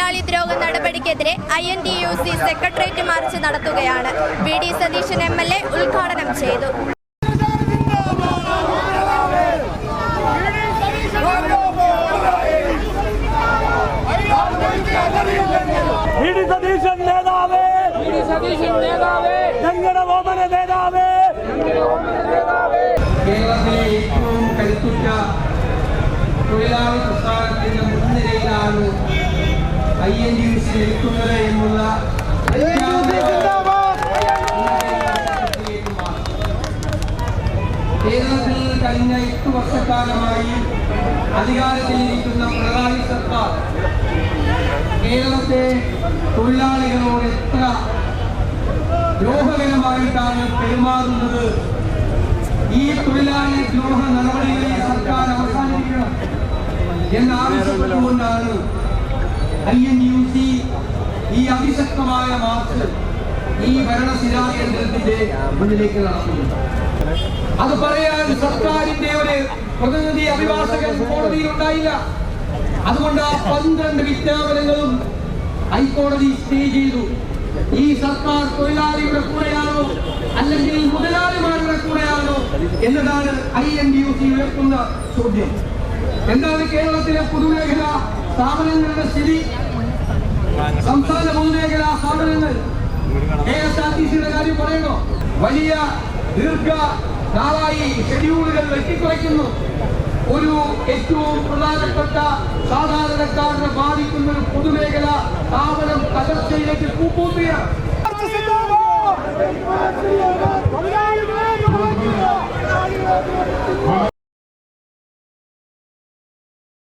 തൊഴിലാളി ദ്രോഹ നടപടിക്കെതിരെ INTUC secretariat March നടത്തുകയാണ്. VD സതീശൻ MLA ഉദ്ഘാടനം ചെയ്തു. കേരളത്തിലെ ഏറ്റവും കരുത്തുറ്റ തൊഴിലാളി പ്രസ്ഥാനത്തിന്റെ മുൻനിരയിലാണ് INTUC നിൽക്കുന്നത് എന്നുള്ള കേരളത്തിൽ കഴിഞ്ഞ 8 വർഷക്കാലമായി അധികാരത്തിലിരിക്കുന്ന പിണറായി സർക്കാർ കേരളത്തെ തൊഴിലാളികളോട് എത്ര ദ്രോഹകരമായിട്ടാണ് പെരുമാറുന്നത്. ഈ തൊഴിലാളി ദ്രോഹ നടപടികളിൽ സർക്കാർ അവസാനിപ്പിക്കണം എന്നാവശ്യപ്പെട്ടുകൊണ്ടാണ് INTUC ഈ അതിശക്തമായ മാർച്ച് ഈ ഭരണസിരാ കേന്ദ്രത്തിന്റെ മുന്നിലേക്ക് നടത്തുന്നത്. അത് പറയാൻ സർക്കാരിന്റെ ഒരു പ്രതിനിധി അഭിഭാഷകൻ കോടതിയിൽ ഉണ്ടായില്ല. അതുകൊണ്ട് ആ 12 വിജ്ഞാപനങ്ങളും ഹൈക്കോടതി സ്റ്റേ ചെയ്തു. ഈ സർക്കാർ തൊഴിലാളിയുടെ കൂടെയാണോ അല്ലെങ്കിൽ മുതലാളിമാരുടെ കൂടെയാണോ എന്നതാണ് INTUC ഉയർത്തുന്ന ചോദ്യം. എന്താണ് കേരളത്തിലെ പൊതുമേഖലാ സ്ഥാപനങ്ങളുടെ സ്ഥിതി? സംസ്ഥാന പൊതുമേഖലാ സ്ഥാപനങ്ങൾ KSRTCയുടെ കാര്യം പറയണോ? വലിയ ദീർഘനാളായി ഷെഡ്യൂളുകൾ വെട്ടിക്കുറയ്ക്കുന്നു. ഒരു ഏറ്റവും പ്രധാനപ്പെട്ട സാധാരണക്കാരനെ ബാധിക്കുന്ന ഒരു പൊതുമേഖലാ സ്ഥാപനം തകർച്ചയിലേക്ക് കൂപ്പുകയാണ്.